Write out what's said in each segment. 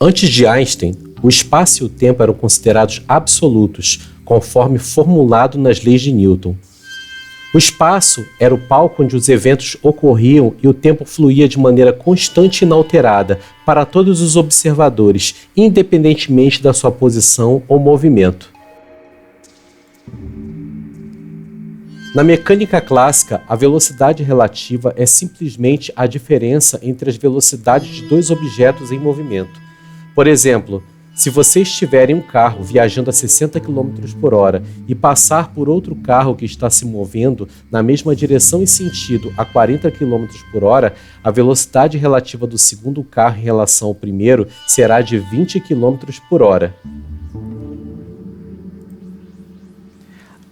Antes de Einstein, o espaço e o tempo eram considerados absolutos, conforme formulado nas leis de Newton. O espaço era o palco onde os eventos ocorriam e o tempo fluía de maneira constante e inalterada para todos os observadores, independentemente da sua posição ou movimento. Na mecânica clássica, a velocidade relativa é simplesmente a diferença entre as velocidades de dois objetos em movimento. Por exemplo, se você estiver em um carro viajando a 60 km por hora e passar por outro carro que está se movendo na mesma direção e sentido a 40 km por hora, a velocidade relativa do segundo carro em relação ao primeiro será de 20 km por hora.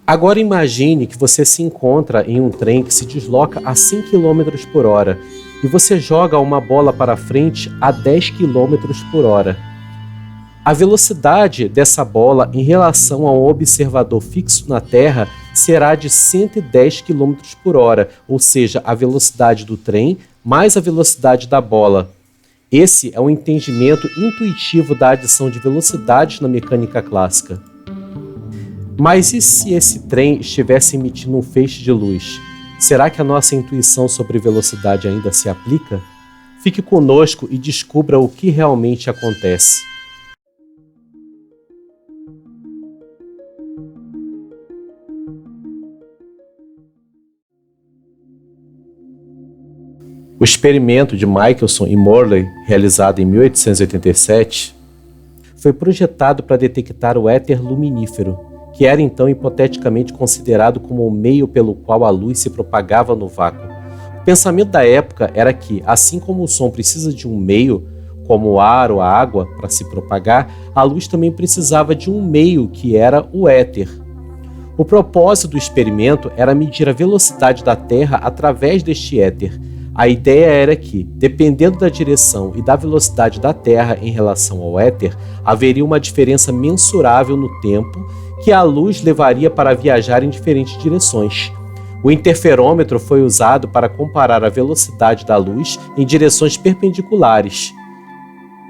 Agora imagine que você se encontra em um trem que se desloca a 100 km por hora e você joga uma bola para frente a 10 km por hora. A velocidade dessa bola em relação a um observador fixo na Terra será de 110 km por hora, ou seja, a velocidade do trem mais a velocidade da bola. Esse é o entendimento intuitivo da adição de velocidades na mecânica clássica. Mas e se esse trem estivesse emitindo um feixe de luz? Será que a nossa intuição sobre velocidade ainda se aplica? Fique conosco e descubra o que realmente acontece. O experimento de Michelson e Morley, realizado em 1887, foi projetado para detectar o éter luminífero, que era então hipoteticamente considerado como o meio pelo qual a luz se propagava no vácuo. O pensamento da época era que, assim como o som precisa de um meio, como o ar ou a água, para se propagar, a luz também precisava de um meio, que era o éter. O propósito do experimento era medir a velocidade da Terra através deste éter. A ideia era que, dependendo da direção e da velocidade da Terra em relação ao éter, haveria uma diferença mensurável no tempo que a luz levaria para viajar em diferentes direções. O interferômetro foi usado para comparar a velocidade da luz em direções perpendiculares.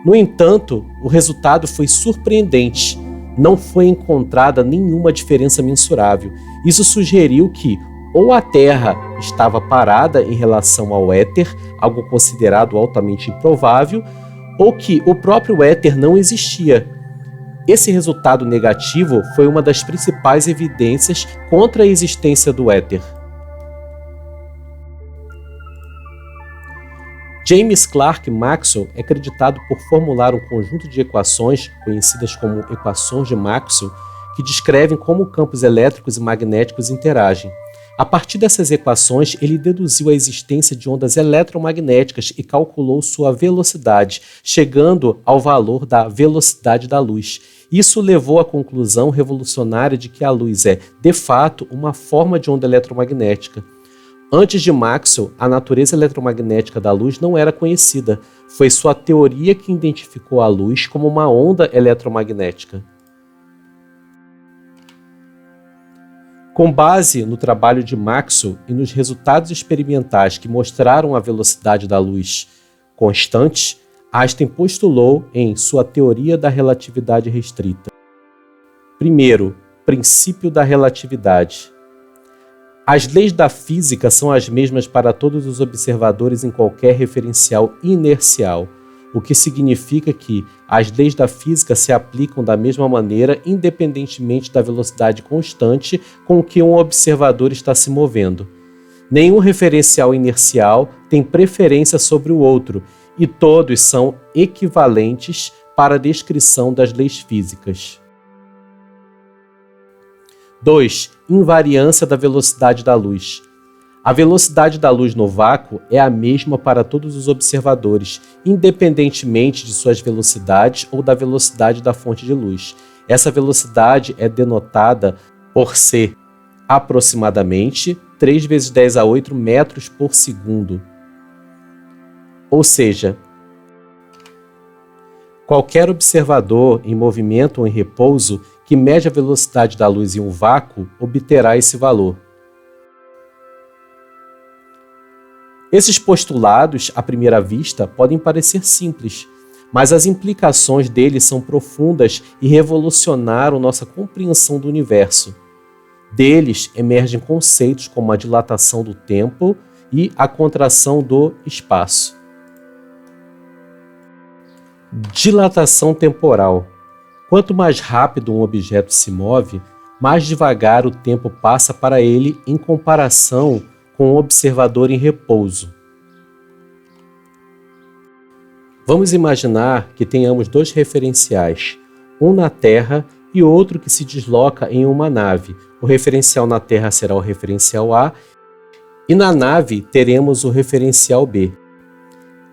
No entanto, o resultado foi surpreendente. Não foi encontrada nenhuma diferença mensurável. Isso sugeriu que ou a Terra estava parada em relação ao éter, algo considerado altamente improvável, ou que o próprio éter não existia. Esse resultado negativo foi uma das principais evidências contra a existência do éter. James Clerk Maxwell é acreditado por formular um conjunto de equações, conhecidas como equações de Maxwell, que descrevem como campos elétricos e magnéticos interagem. A partir dessas equações, ele deduziu a existência de ondas eletromagnéticas e calculou sua velocidade, chegando ao valor da velocidade da luz. Isso levou à conclusão revolucionária de que a luz é, de fato, uma forma de onda eletromagnética. Antes de Maxwell, a natureza eletromagnética da luz não era conhecida. Foi sua teoria que identificou a luz como uma onda eletromagnética. Com base no trabalho de Maxwell e nos resultados experimentais que mostraram a velocidade da luz constante, Einstein postulou em sua teoria da relatividade restrita. Primeiro, princípio da relatividade. As leis da física são as mesmas para todos os observadores em qualquer referencial inercial, o que significa que as leis da física se aplicam da mesma maneira independentemente da velocidade constante com que um observador está se movendo. Nenhum referencial inercial tem preferência sobre o outro e todos são equivalentes para a descrição das leis físicas. 2. Invariância da velocidade da luz. A velocidade da luz no vácuo é a mesma para todos os observadores, independentemente de suas velocidades ou da velocidade da fonte de luz. Essa velocidade é denotada por ser aproximadamente 3 × 10⁸ metros por segundo. Ou seja, qualquer observador em movimento ou em repouso que mede a velocidade da luz em um vácuo obterá esse valor. Esses postulados, à primeira vista, podem parecer simples, mas as implicações dele são profundas e revolucionaram nossa compreensão do universo. Deles emergem conceitos como a dilatação do tempo e a contração do espaço. Dilatação temporal. Quanto mais rápido um objeto se move, mais devagar o tempo passa para ele em comparação com o observador em repouso. Vamos imaginar que tenhamos dois referenciais, um na Terra e outro que se desloca em uma nave. O referencial na Terra será o referencial A e na nave teremos o referencial B.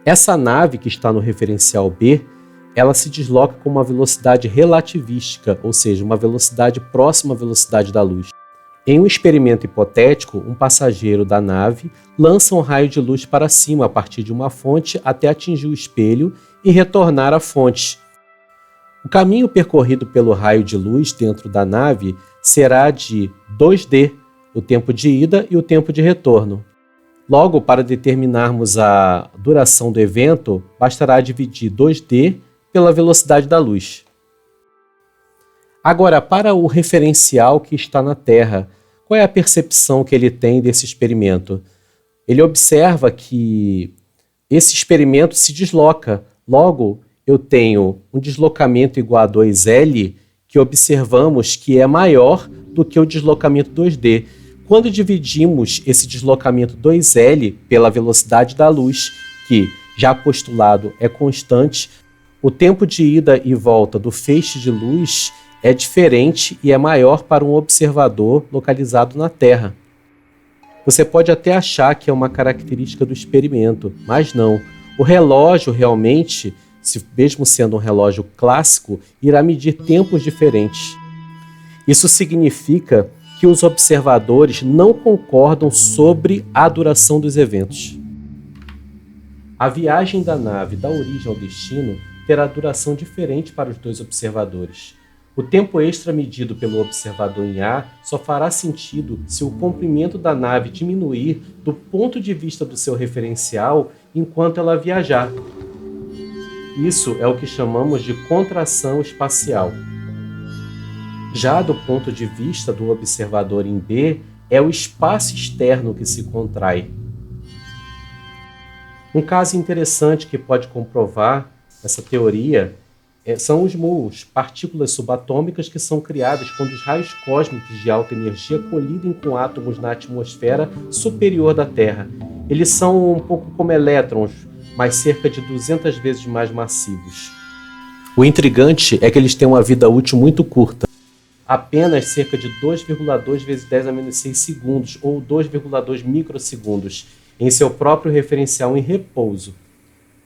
Essa nave que está no referencial B, ela se desloca com uma velocidade relativística, ou seja, uma velocidade próxima à velocidade da luz. Em um experimento hipotético, um passageiro da nave lança um raio de luz para cima a partir de uma fonte até atingir o espelho e retornar à fonte. O caminho percorrido pelo raio de luz dentro da nave será de 2D, o tempo de ida e o tempo de retorno. Logo, para determinarmos a duração do evento, bastará dividir 2D pela velocidade da luz. Agora, para o referencial que está na Terra, qual é a percepção que ele tem desse experimento? Ele observa que esse experimento se desloca. Logo, eu tenho um deslocamento igual a 2L, que observamos que é maior do que o deslocamento 2D. Quando dividimos esse deslocamento 2L pela velocidade da luz, que já postulado é constante, o tempo de ida e volta do feixe de luz é diferente e é maior para um observador localizado na Terra. Você pode até achar que é uma característica do experimento, mas não. O relógio realmente, mesmo sendo um relógio clássico, irá medir tempos diferentes. Isso significa que os observadores não concordam sobre a duração dos eventos. A viagem da nave da origem ao destino terá duração diferente para os dois observadores. O tempo extra medido pelo observador em A só fará sentido se o comprimento da nave diminuir do ponto de vista do seu referencial enquanto ela viajar. Isso é o que chamamos de contração espacial. Já do ponto de vista do observador em B, é o espaço externo que se contrai. Um caso interessante que pode comprovar essa teoria são os muons, partículas subatômicas que são criadas quando os raios cósmicos de alta energia colidem com átomos na atmosfera superior da Terra. Eles são um pouco como elétrons, mas cerca de 200 vezes mais massivos. O intrigante é que eles têm uma vida útil muito curta, apenas cerca de 2,2 vezes 10 a menos 6 segundos, ou 2,2 microsegundos, em seu próprio referencial em repouso.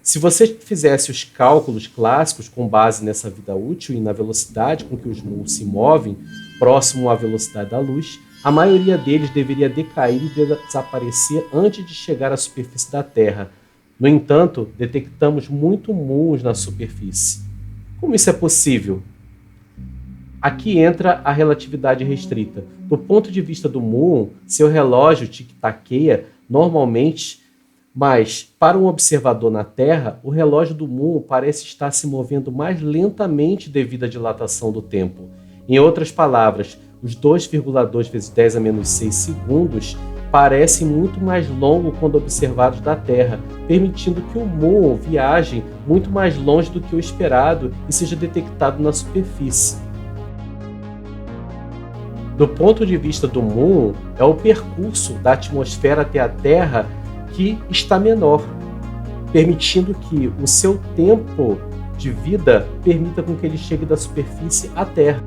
Se você fizesse os cálculos clássicos com base nessa vida útil e na velocidade com que os muons se movem, próximo à velocidade da luz, a maioria deles deveria decair e desaparecer antes de chegar à superfície da Terra. No entanto, detectamos muito muons na superfície. Como isso é possível? Aqui entra a relatividade restrita. Do ponto de vista do muon, seu relógio tic-taqueia normalmente, mas para um observador na Terra, o relógio do muon parece estar se movendo mais lentamente devido à dilatação do tempo. Em outras palavras, os 2,2 vezes 10 a menos 6 segundos parecem muito mais longos quando observados da Terra, permitindo que o muon viaje muito mais longe do que o esperado e seja detectado na superfície. Do ponto de vista do muon, é o percurso da atmosfera até a Terra que está menor, permitindo que o seu tempo de vida permita com que ele chegue da superfície à Terra.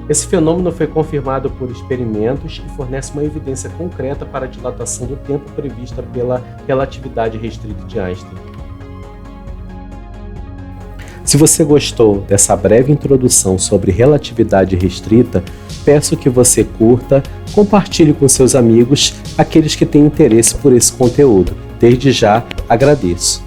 Esse fenômeno foi confirmado por experimentos e fornece uma evidência concreta para a dilatação do tempo prevista pela relatividade restrita de Einstein. Se você gostou dessa breve introdução sobre relatividade restrita, peço que você curta, compartilhe com seus amigos, aqueles que têm interesse por esse conteúdo. Desde já, agradeço.